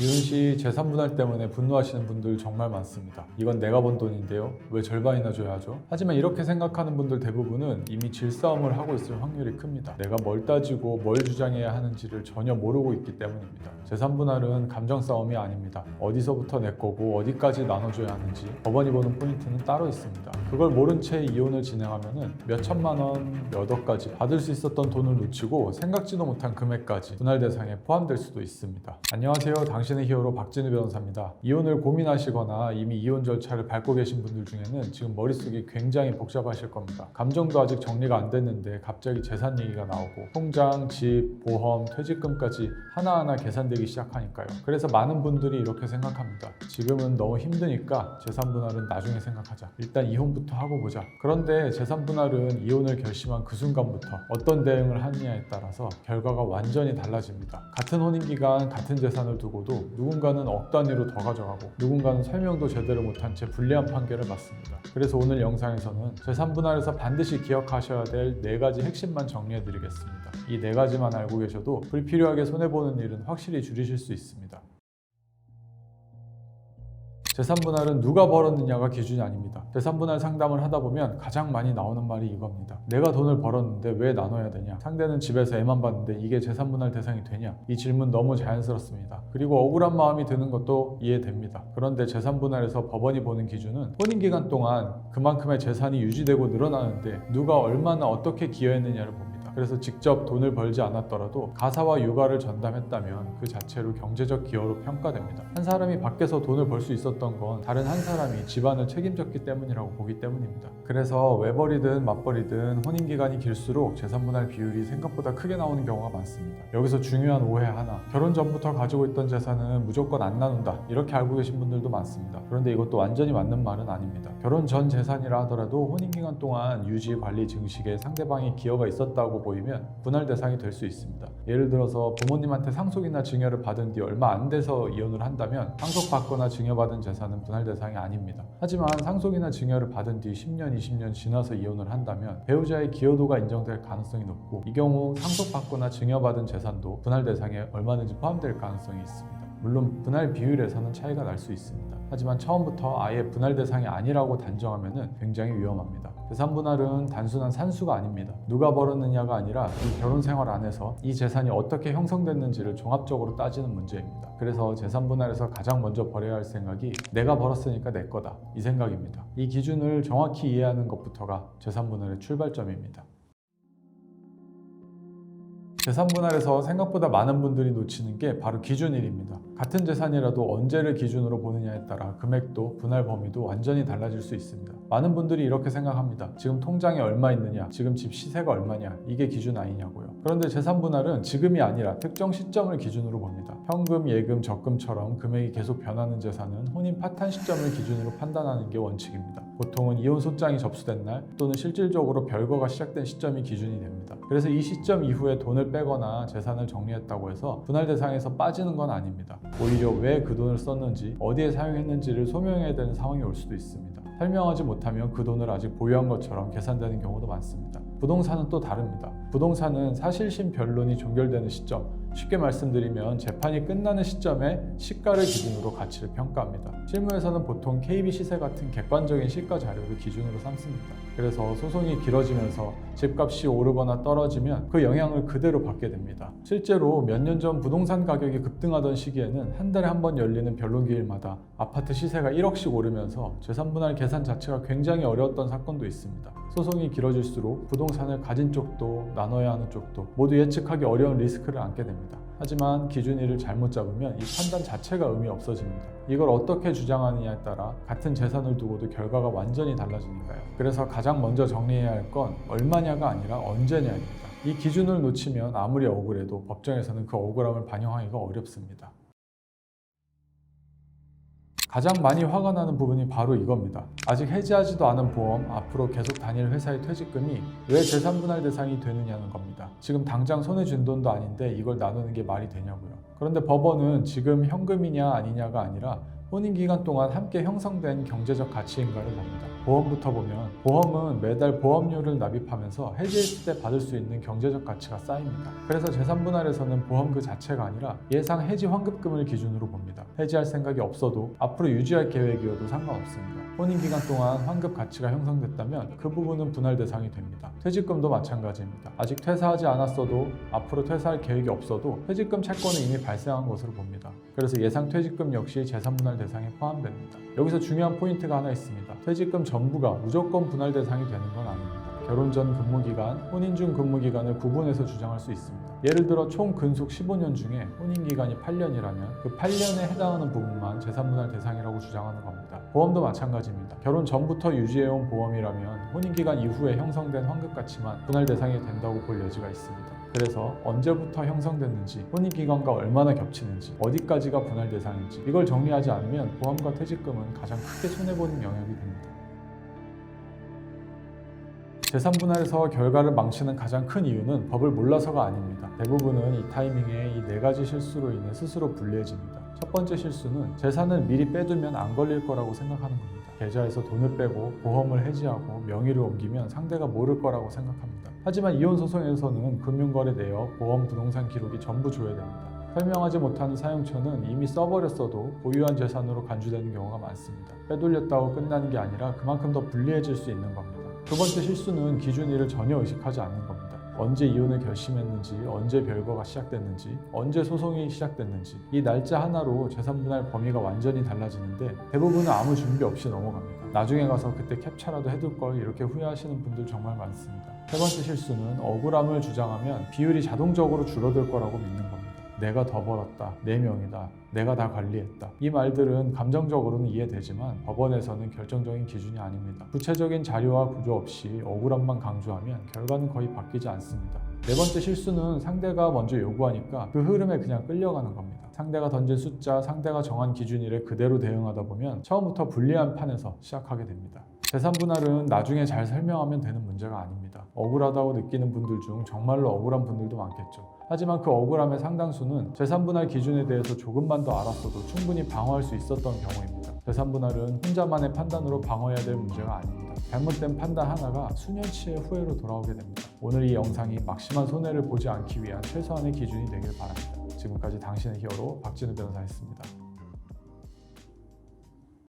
이윤 씨 재산 분할 때문에 분노하시는 분들 정말 많습니다. 이건 내가 번 돈인데요. 왜 절반이나 줘야 하죠? 하지만 이렇게 생각하는 분들 대부분은 이미 질싸움을 하고 있을 확률이 큽니다. 내가 뭘 따지고 뭘 주장해야 하는지를 전혀 모르고 있기 때문입니다. 재산 분할은 감정 싸움이 아닙니다. 어디서부터 내 거고 어디까지 나눠줘야 하는지 법원이 보는 포인트는 따로 있습니다. 그걸 모른 채 이혼을 진행하면은 몇 천만 원, 몇 억까지 받을 수 있었던 돈을 놓치고 생각지도 못한 금액까지 분할 대상에 포함될 수도 있습니다. 안녕하세요. 당신의 히어로 박진우 변호사입니다. 이혼을 고민하시거나 이미 이혼 절차를 밟고 계신 분들 중에는 지금 머릿속이 굉장히 복잡하실 겁니다. 감정도 아직 정리가 안 됐는데 갑자기 재산 얘기가 나오고 통장, 집, 보험, 퇴직금까지 하나하나 계산되기 시작하니까요. 그래서 많은 분들이 이렇게 생각합니다. 지금은 너무 힘드니까 재산 분할은 나중에 생각하자. 일단 이혼부터 하고 보자. 그런데 재산 분할은 이혼을 결심한 그 순간부터 어떤 대응을 하느냐에 따라서 결과가 완전히 달라집니다. 같은 혼인기간, 같은 재산을 두고도 누군가는 억 단위로 더 가져가고 누군가는 설명도 제대로 못한 채 불리한 판결을 받습니다. 그래서 오늘 영상에서는 재산 분할에서 반드시 기억하셔야 될 4가지 핵심만 정리해 드리겠습니다. 이 4가지만 알고 계셔도 불필요하게 손해보는 일은 확실히 줄이실 수 있습니다. 재산 분할은 누가 벌었느냐가 기준이 아닙니다. 재산 분할 상담을 하다 보면 가장 많이 나오는 말이 이겁니다. 내가 돈을 벌었는데 왜 나눠야 되냐? 상대는 집에서 애만 봤는데 이게 재산 분할 대상이 되냐? 이 질문 너무 자연스럽습니다. 그리고 억울한 마음이 드는 것도 이해됩니다. 그런데 재산 분할에서 법원이 보는 기준은 혼인 기간 동안 그만큼의 재산이 유지되고 늘어나는데 누가 얼마나 어떻게 기여했느냐를 봅니다. 그래서 직접 돈을 벌지 않았더라도 가사와 육아를 전담했다면 그 자체로 경제적 기여로 평가됩니다. 한 사람이 밖에서 돈을 벌 수 있었던 건 다른 한 사람이 집안을 책임졌기 때문이라고 보기 때문입니다. 그래서 외벌이든 맞벌이든 혼인기간이 길수록 재산분할 비율이 생각보다 크게 나오는 경우가 많습니다. 여기서 중요한 오해 하나, 결혼 전부터 가지고 있던 재산은 무조건 안 나눈다 이렇게 알고 계신 분들도 많습니다. 그런데 이것도 완전히 맞는 말은 아닙니다. 결혼 전 재산이라 하더라도 혼인기간 동안 유지, 관리, 증식에 상대방이 기여가 있었다고 보이면 분할 대상이 될 수 있습니다. 예를 들어서 부모님한테 상속이나 증여를 받은 뒤 얼마 안 돼서 이혼을 한다면 상속받거나 증여받은 재산은 분할 대상이 아닙니다. 하지만 상속이나 증여를 받은 뒤 10년, 20년 지나서 이혼을 한다면 배우자의 기여도가 인정될 가능성이 높고 이 경우 상속받거나 증여받은 재산도 분할 대상에 얼마든지 포함될 가능성이 있습니다. 물론 분할 비율에서는 차이가 날 수 있습니다. 하지만 처음부터 아예 분할 대상이 아니라고 단정하면 굉장히 위험합니다. 재산 분할은 단순한 산수가 아닙니다. 누가 벌었느냐가 아니라 이 결혼 생활 안에서 이 재산이 어떻게 형성됐는지를 종합적으로 따지는 문제입니다. 그래서 재산 분할에서 가장 먼저 버려야 할 생각이 내가 벌었으니까 내 거다 이 생각입니다. 이 기준을 정확히 이해하는 것부터가 재산 분할의 출발점입니다. 재산 분할에서 생각보다 많은 분들이 놓치는 게 바로 기준일입니다. 같은 재산이라도 언제를 기준으로 보느냐에 따라 금액도 분할 범위도 완전히 달라질 수 있습니다. 많은 분들이 이렇게 생각합니다. 지금 통장에 얼마 있느냐, 지금 집 시세가 얼마냐, 이게 기준 아니냐고요. 그런데 재산 분할은 지금이 아니라 특정 시점을 기준으로 봅니다. 현금, 예금, 적금처럼 금액이 계속 변하는 재산은 혼인 파탄 시점을 기준으로 판단하는 게 원칙입니다. 보통은 이혼 소장이 접수된 날 또는 실질적으로 별거가 시작된 시점이 기준이 됩니다. 그래서 이 시점 이후에 돈을 빼거나 재산을 정리했다고 해서 분할 대상에서 빠지는 건 아닙니다. 오히려 왜 그 돈을 썼는지, 어디에 사용했는지를 소명해야 되는 상황이 올 수도 있습니다. 설명하지 못하면 그 돈을 아직 보유한 것처럼 계산되는 경우도 많습니다. 부동산은 또 다릅니다. 부동산은 사실심 변론이 종결되는 시점, 쉽게 말씀드리면 재판이 끝나는 시점에 시가를 기준으로 가치를 평가합니다. 실무에서는 보통 KB 시세 같은 객관적인 시가 자료를 기준으로 삼습니다. 그래서 소송이 길어지면서 집값이 오르거나 떨어지면 그 영향을 그대로 받게 됩니다. 실제로 몇 년 전 부동산 가격이 급등하던 시기에는 한 달에 한 번 열리는 변론기일마다 아파트 시세가 1억씩 오르면서 재산분할 계산 자체가 굉장히 어려웠던 사건도 있습니다. 소송이 길어질수록 부동산을 가진 쪽도 나눠야 하는 쪽도 모두 예측하기 어려운 리스크를 안게 됩니다. 하지만 기준일을 잘못 잡으면 이 판단 자체가 의미 없어집니다. 이걸 어떻게 주장하느냐에 따라 같은 재산을 두고도 결과가 완전히 달라지니까요. 그래서 가장 먼저 정리해야 할 건 얼마냐가 아니라 언제냐입니다. 이 기준을 놓치면 아무리 억울해도 법정에서는 그 억울함을 반영하기가 어렵습니다. 가장 많이 화가 나는 부분이 바로 이겁니다. 아직 해지하지도 않은 보험, 앞으로 계속 다닐 회사의 퇴직금이 왜 재산분할 대상이 되느냐는 겁니다. 지금 당장 손에 쥔 돈도 아닌데 이걸 나누는 게 말이 되냐고요. 그런데 법원은 지금 현금이냐 아니냐가 아니라 혼인기간 동안 함께 형성된 경제적 가치인가를 봅니다. 보험부터 보면 보험은 매달 보험료를 납입하면서 해지했을 때 받을 수 있는 경제적 가치가 쌓입니다. 그래서 재산분할에서는 보험 그 자체가 아니라 예상 해지 환급금을 기준으로 봅니다. 해지할 생각이 없어도 앞으로 유지할 계획이어도 상관없습니다. 혼인기간 동안 환급 가치가 형성됐다면 그 부분은 분할 대상이 됩니다. 퇴직금도 마찬가지입니다. 아직 퇴사하지 않았어도 앞으로 퇴사할 계획이 없어도 퇴직금 채권은 이미 발생한 것으로 봅니다. 그래서 예상 퇴직금 역시 재산분할 대상에 포함됩니다. 여기서 중요한 포인트가 하나 있습니다. 퇴직금 전부가 무조건 분할 대상이 되는 건 아닙니다. 결혼 전 근무기간, 혼인 중 근무기간을 구분해서 주장할 수 있습니다. 예를 들어 총 근속 15년 중에 혼인기간이 8년이라면 그 8년에 해당하는 부분만 재산분할 대상이라고 주장하는 겁니다. 보험도 마찬가지입니다. 결혼 전부터 유지해온 보험이라면 혼인기간 이후에 형성된 환급가치만 분할 대상이 된다고 볼 여지가 있습니다. 그래서 언제부터 형성됐는지, 혼인기간과 얼마나 겹치는지, 어디까지가 분할 대상인지 이걸 정리하지 않으면 보험과 퇴직금은 가장 크게 손해보는 영역이 됩니다. 재산분할에서 결과를 망치는 가장 큰 이유는 법을 몰라서가 아닙니다. 대부분은 이 타이밍에 이 4가지 실수로 인해 스스로 불리해집니다. 첫 번째 실수는 재산을 미리 빼두면 안 걸릴 거라고 생각하는 겁니다. 계좌에서 돈을 빼고 보험을 해지하고 명의를 옮기면 상대가 모를 거라고 생각합니다. 하지만 이혼소송에서는 금융거래 내역, 보험, 부동산 기록이 전부 조회됩니다. 설명하지 못하는 사용처는 이미 써버렸어도 보유한 재산으로 간주되는 경우가 많습니다. 빼돌렸다고 끝나는 게 아니라 그만큼 더 불리해질 수 있는 겁니다. 두 번째 실수는 기준일을 전혀 의식하지 않는 겁니다. 언제 이혼을 결심했는지, 언제 별거가 시작됐는지, 언제 소송이 시작됐는지 이 날짜 하나로 재산분할 범위가 완전히 달라지는데 대부분은 아무 준비 없이 넘어갑니다. 나중에 가서 그때 캡처라도 해둘 걸 이렇게 후회하시는 분들 정말 많습니다. 세 번째 실수는 억울함을 주장하면 비율이 자동적으로 줄어들 거라고 믿는 겁니다. 내가 더 벌었다, 내 명이다, 내가 다 관리했다. 이 말들은 감정적으로는 이해되지만 법원에서는 결정적인 기준이 아닙니다. 구체적인 자료와 구조 없이 억울함만 강조하면 결과는 거의 바뀌지 않습니다. 네 번째 실수는 상대가 먼저 요구하니까 그 흐름에 그냥 끌려가는 겁니다. 상대가 던진 숫자, 상대가 정한 기준일에 그대로 대응하다 보면 처음부터 불리한 판에서 시작하게 됩니다. 재산분할은 나중에 잘 설명하면 되는 문제가 아닙니다. 억울하다고 느끼는 분들 중 정말로 억울한 분들도 많겠죠. 하지만 그 억울함의 상당수는 재산분할 기준에 대해서 조금만 더 알았어도 충분히 방어할 수 있었던 경우입니다. 재산분할은 혼자만의 판단으로 방어해야 될 문제가 아닙니다. 잘못된 판단 하나가 수년치의 후회로 돌아오게 됩니다. 오늘 이 영상이 막심한 손해를 보지 않기 위한 최소한의 기준이 되길 바랍니다. 지금까지 당신의 히어로 박진우 변호사였습니다.